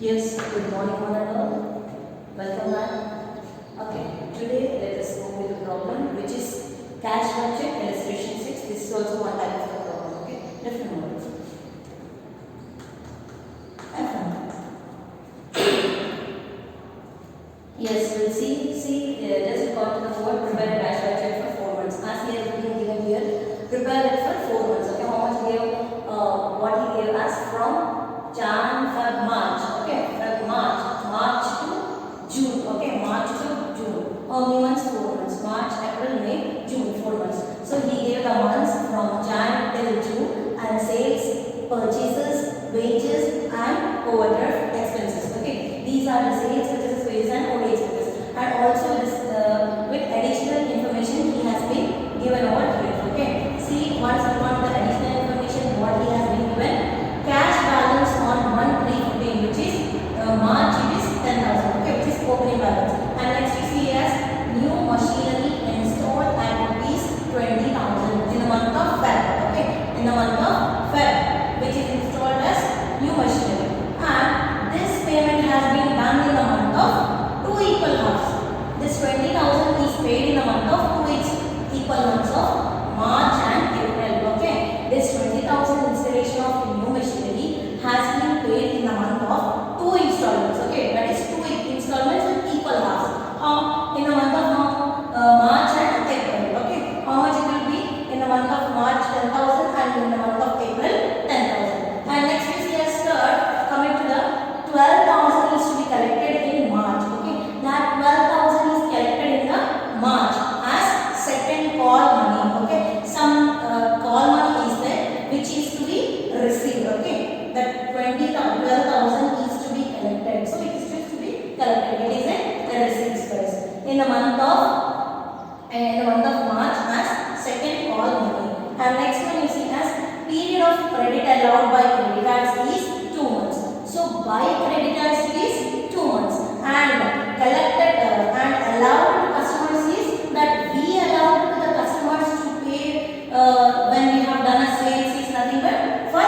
Yes, good morning one and all. Welcome back. Okay, today let us go with the problem which is cash budget illustration 6. This is also one type of the problem. Okay, different models. Yes, we'll see, just record to the word prepare a cash budget for 4 months. As he has been given here, prepare it for 4 months. Okay, how much he gave, what he gave us from Jan, Feb, March. Okay, from March to June. Okay, March to June. How many months? 4 months. March, April, May, June, 4 months. So he gave the months from Jan till June and sales, purchases, wages and overdraft expenses. Okay, these are the sales, purchases, wages and overdraft expenses. And also this with additional information he has been given over here. Okay, see, once we want the additional information what he has been given. Cash balance on 1/3/14, which is March, it is 10,000. Okay, which is opening balance. And next we see as new machinery installed at rupees 20,000 in the month of Feb. Okay, in the month of Feb, which is installed as new machinery. And this payment has been done in the month of 2 equal halves. This 20,000 is paid in the month of 2 equal months of March and April. Okay, this 20,000 installation of new machinery has been paid in the month of 2 installments. Okay, that is 2 installments with equal halves. In the month of March and April. Okay, how much it will be in the month of March 10,000 and in the month of April 10,000. And next we see as third, coming to the 12,000 is to be collected in March. Okay, that 12,000 is collected in the March as second call money. Okay, some call money is there which is to be received. Okay, that 12,000 is to be collected. So it is just to be collected. It is a receipt first in the month of March as second call money. And next one you see as period of credit allowed by creditors is 2 months. So by creditors it is 2 months and collected and allowed to customers is that we allow to the customers to pay when we have done a sales is nothing but for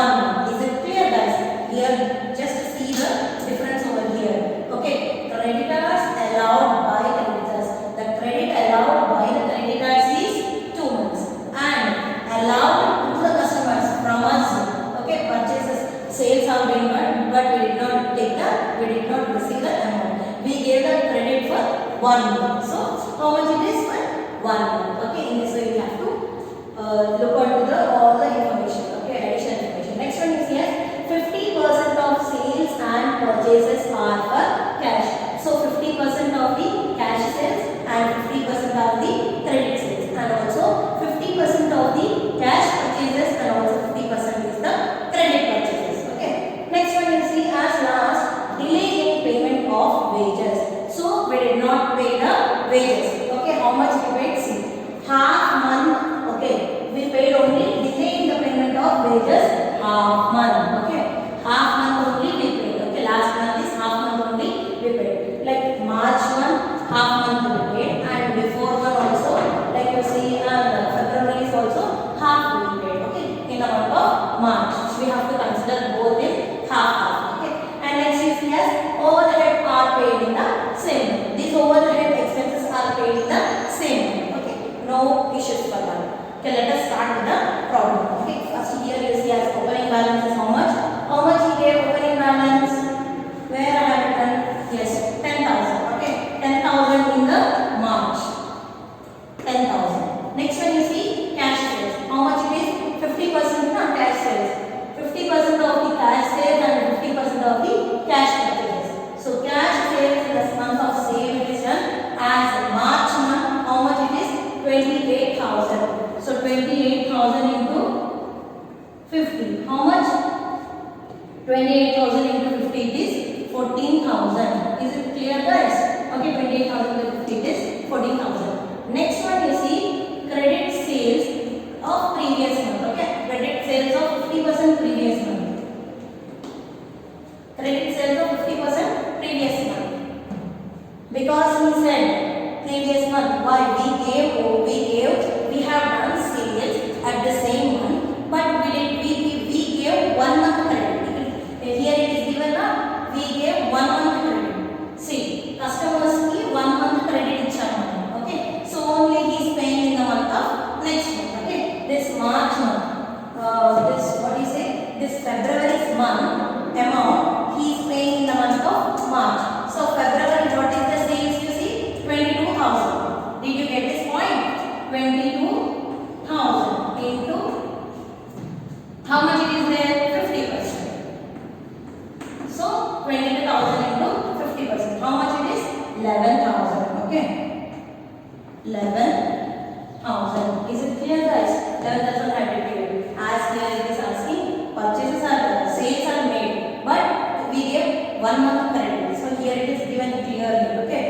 1 month. Is it clear guys? Here just see the difference over here. Okay, creditors allowed by creditors. The credit allowed by the creditors is 2 months and allowed to the customers from us. Okay, purchases, sales are being done, but we did not receive the amount. We gave the credit for 1 month. So how much it is for 1 month? Okay, in this way we have to look onto all the information. Okay, additional information. Next one is here 50% of sales and purchases are for cash. So 50% of the cash sales and 50% of the credit sales, and also 50% of the cash purchases and also 50% is the credit purchases. Okay, next one you see as last delay in payment of wages. So we did not pay the wages. Okay, how much we paid? See, half month. Okay, we paid only delay in the payment of wages half month. Okay, half month only we paid. Okay, last month is half month only we paid. Like March one half month we paid, and before one also like you see February is also half we paid. Okay, in the month of March we have to consider both in half. Okay, and next you see as overhead are paid in the same month. These overhead expenses are paid in the same month. Okay, no issues for that. Okay, let us start with the problem. Okay, first here you see as opening balance is how much? How much he gave opening balance? Where I have done? Yes, 10,000. Okay, 10,000 in the March. 10,000. Next one you see cash sales. How much it is? 50% of cash sales. 50% of the cash sales and 50% of the cash purchases. So cash sales in the month of sale it is done as March month. How much it is? 28,000. So 28,000 into 50. How much? 28,000 into 50 is 14,000. Is it clear guys? Okay, 28,000 into 50 is 14,000. Next one you see credit sales of previous month. Okay, credit sales of 50% previous month. Credit sales of 50% previous month. Because he said previous month, why we have done sales at the same month, but we gave 1 month credit. Here it is given now we this February's month amount he is paying in the month of March. So February, what is the sales you see? 22,000. Did you get this point? 22,000 into how much it is there? 50%. So 22,000 into 50%. How much it is? 11,000. Okay. 11,000. Is it clear, guys? 11,000 have to be as here it is asking purchases are sales are made, but we gave 1 month of credit. So here it is given clearly. Okay.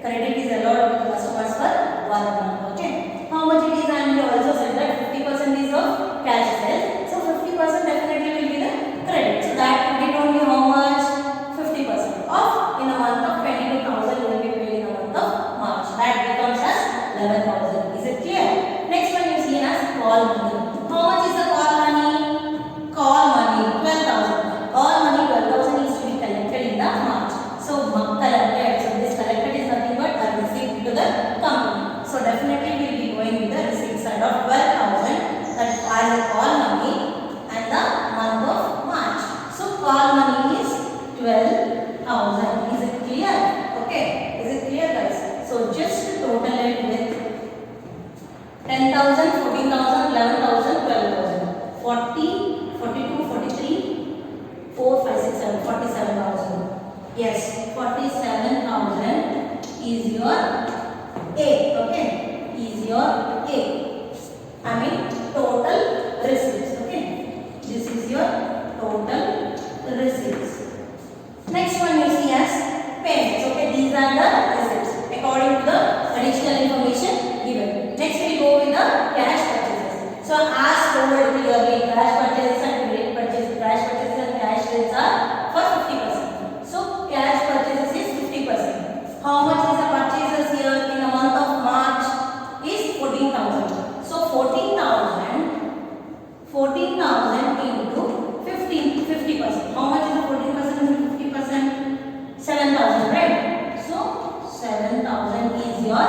Credit is allowed to the customers for 1 month. Okay. How much it is? And we also said that 50% is of cash sales. So 50% definitely will be the credit. So that credit only how much? 50% of in the month of 22,000 will be paid in the month of March. That becomes as 11,000. Is it clear? Next one you see as call money. How much is the call money? Call money 12,000. Call money 12,000 is to be collected in the March. So collected. So this collected is nothing but a receipt to the company. So definitely we will be going with the receipt side of 12,000 that as a call money and the month of March. So call money is 12,000. Is it clear? Okay. Is it clear, guys? So just total it with 10,000, 14,000, 11,000, 12,000, 40, 42, 43, 4, 5, 6, 7, 47,000. Yes, 47,000 is your A. Okay, is your A. I mean total receipts. Okay, this is your total receipts. Next one you see as payments. Okay, these are the receipts according to the additional information given. Next we go with the cash purchases. So as told clearly, cash purchases and credit purchases, cash purchases and cash rates are for 50%. So cash purchases is 50%. How much is the purchases here in the month of March is 14,000. So 14,000 into 50%. How much is the 14% into 50%? 7,000, right? So 7,000 is your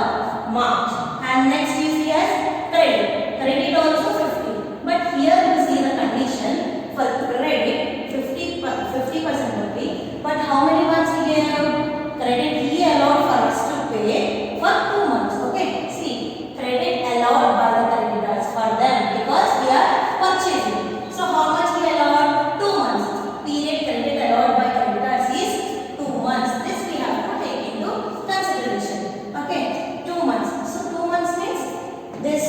March. And next you see as credit. Credit also 50. But here you see the condition for credit 50% only. But how many months he gave? Credit he allowed for us to pay for 2 months. Okay. See, credit allowed by the creditors for them because we are purchasing. So how much he allowed? 2 months. Period credit allowed by creditors is 2 months. This we have to take into consideration. Okay. 2 months. So 2 months means this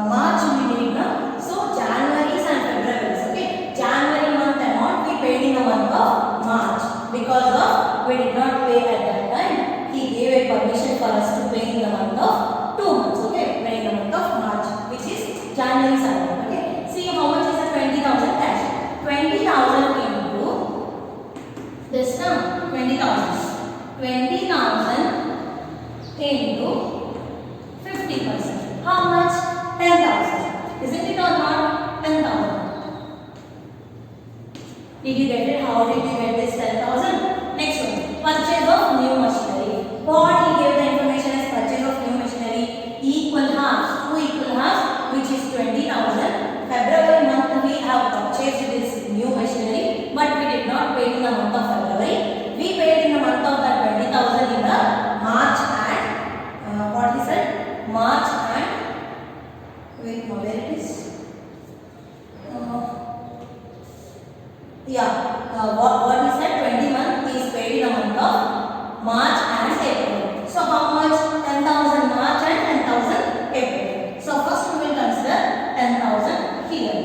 March we did now. So January and February. Okay. January month amount we paid in the month of March because of we did not pay at that time. He gave a permission for us to pay in the month of 2 months. Okay. Pay in the month of March, which is January amount. Okay. See how much is the 20,000 cash? 20,000 into this term 20,000. 20,000 into 50%. How much? 10,000. Isn't it or not? 10,000. Did you get it? How did you get this 10,000? Next one. Purchase of new machinery. What he gave the information as purchase of new machinery? Equal halves. 2 equal halves, which is 20,000. February month we have purchased this new machinery, but we did not pay in the month of February. We paid in the month of that 20,000 in the March and what he said? March and wait, where it is? What he said? 20 month is paid in the month of March and April. So how much? 10,000 March and 10,000 April. So first we will consider 10,000 here,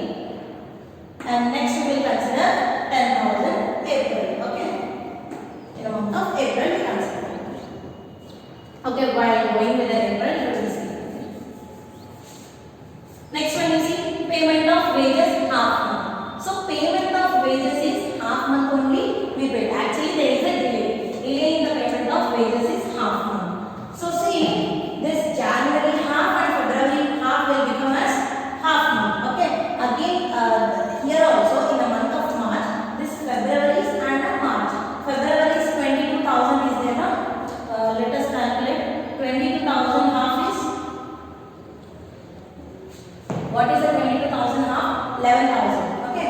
and next we will consider 10,000 April. Okay, in the month of April we consider. Okay, while going with the April, you will see. Next one you see payment of wages half month. So payment of wages is half month only we paid. Actually there is a delay. Delay in the payment of wages is half month. So see this January half and February half will become as half month. Okay. Again here also in the month of March this February is and March. February is 22,000 is there now. Let us calculate. 22,000 half is what is the 22,000 half? 11,000. Okay.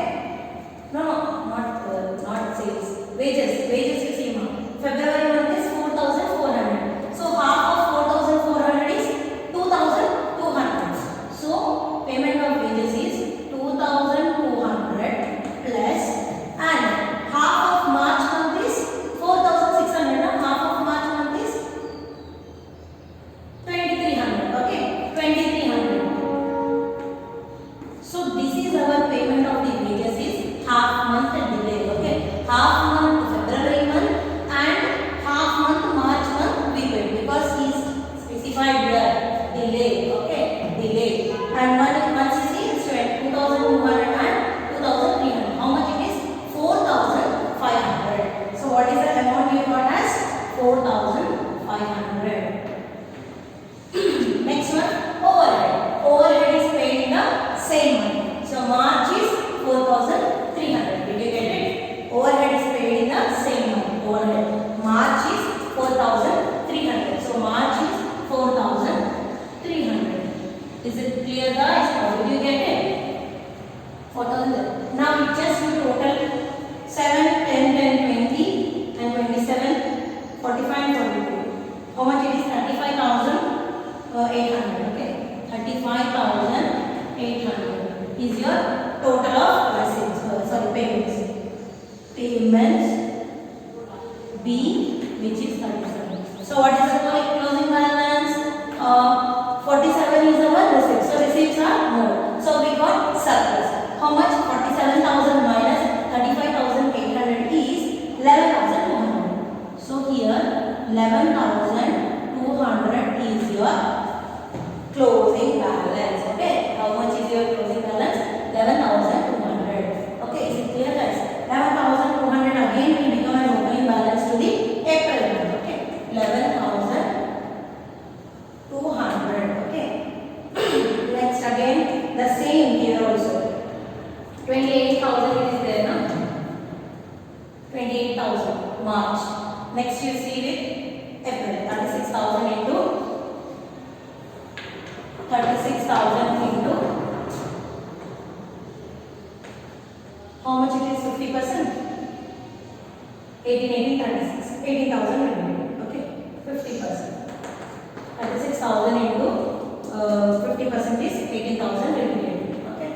And once you see it's 2,200 and 2,300. How much it is? 4,500. So what is the amount you got as? 4,500. Next one, overhead. Overhead is paid in the same month. So March is 4,300. Did you get it? Overhead is paid in the same month. Overhead. March is 4,300. So March is 4,300. Is it clear, guys? How did you get it? 4,000. Now we just do total 7, 10, 10, 20 and 27, 45 and 42. How much it is? 35,800. Okay. 35,800 is your total of receipts. Payments. Payments B, which is 37. So what is the closing balance? 47 is our receipts. So receipts are more. So we got surplus. How much? 47,000 minus 35,800 is 11,200. So here 11,200 is your closing balance. Okay. How much is your closing balance? 11,200. Okay. Is it clear, guys? 11,200 again will become an opening balance to the April month. Okay. 11,200. Okay. Next again the same here also. 28,000 it is there now. 28,000 March. Next you see with April. 36,000 into 36,000 into how much it is? 50%. 18, 36. 18,000 remaining. Okay. 50%. 36,000 into 50% is 18,000 remaining. Okay.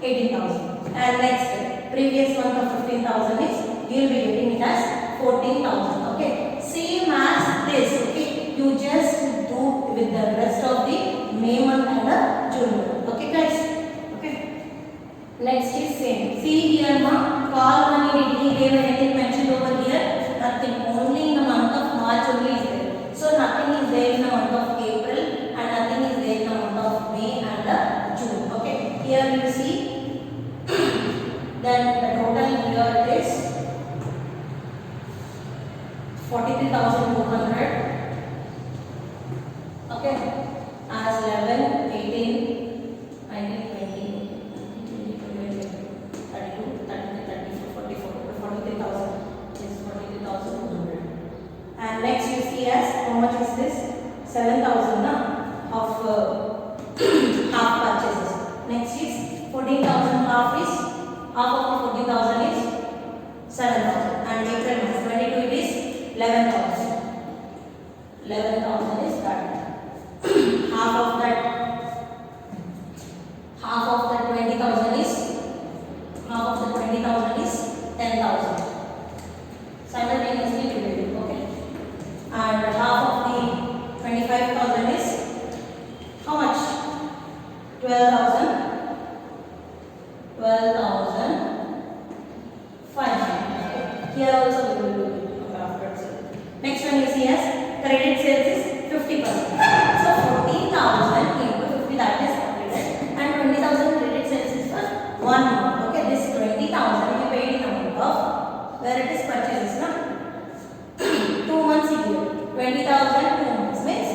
18,000. And next previous month of 15,000 is you will be getting it as 14,000. Okay. Same as this. Okay. You just do with the rest of the May month and the June month. Okay, guys. Okay. Next is same. See here now. Call money did he give anything mentioned over here? Nothing. Only in the month of March only is there. So nothing is there in the month of April and nothing is there in the month of May and June. Okay. Here you see. Then the total here is 43,200. Okay. As 11, 18, 19, 20, 22, 33, 34, 44, 43,000 is 43,200. And next you see as how much is this? 7,000 of half purchases. Next is 14,000 half of the 14,000 is 7,000. And April month 22 it is 11,000. 11,000 is that. half of that 20,000 is 10,000. Simultaneously divided. Okay. And half of the 25,000 is how much? 12,000. 12,500. Here also we will do after. Next one you see as credit sales is 50%. So 14,000 into 50, that is completed, and 20,000 credit sales is for 1 month. Okay, this 20,000 you paid in the month of where it is purchases now. 2 months here. 20,000 2 months means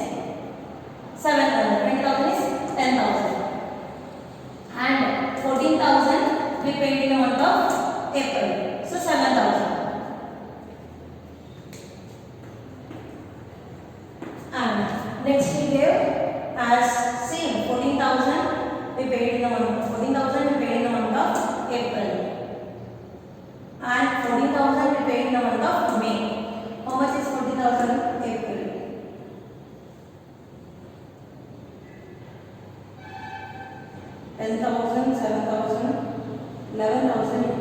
7,000. 20,000 is 10,000. And 14,000 we paid in the month of April. So 7,000. And next we gave as same 14,000 we paid in the month. 14,000 we paid in the month of April. And 14,000 we paid in the month of May. How much is 14,000 April? 10,000, 7,000, 11,000 you got.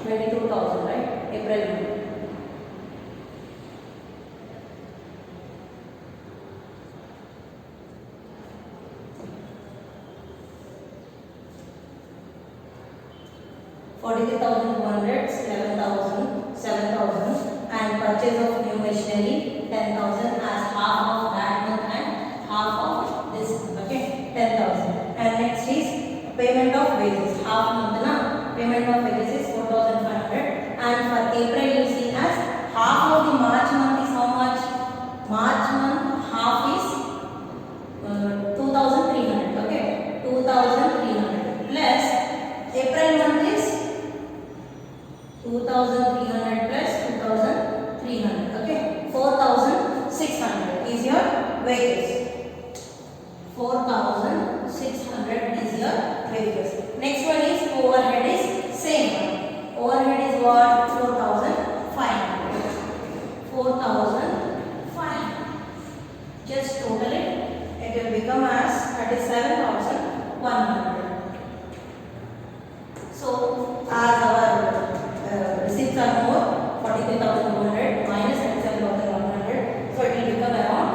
22,000, right? April month. $43,200, 11,000, 7,000, and purchase of new machinery 10,000 as half of that month and half of this month. Okay, 10,000. And next is payment of wages. Half month na payment of wages is 4,500. And for April you see as half of the March month is how much? March month half is 2,300. Okay, 2,300 plus April month is 2,300 plus 2,300. Okay, 4,600 is your wages. 4,600 is your wages. Next one is overhead is same one. Overhead is what? 4,500. 4,500. Just total it. It will become as 37,100. So as our receipts are more, 43,200 minus 37,100. So it will become around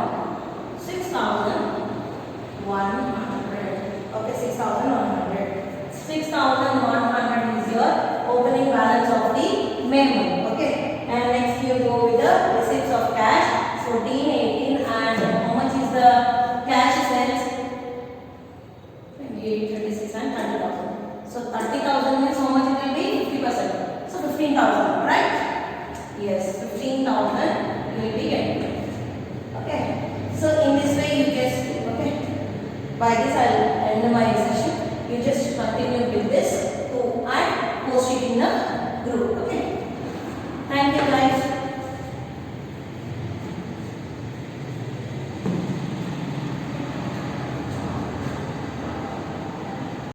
6,100. Okay, 6,100. 6,100 is your opening balance of the May month. Okay, and next you go with the receipts of cash 14, 18, and how much is the cash sales? 28, 36, and 30,000. So 30,000 means how much it will be? 50%. So 15,000, right? Yes, 15,000 you will be getting. Okay. So in this way you just okay. By this I will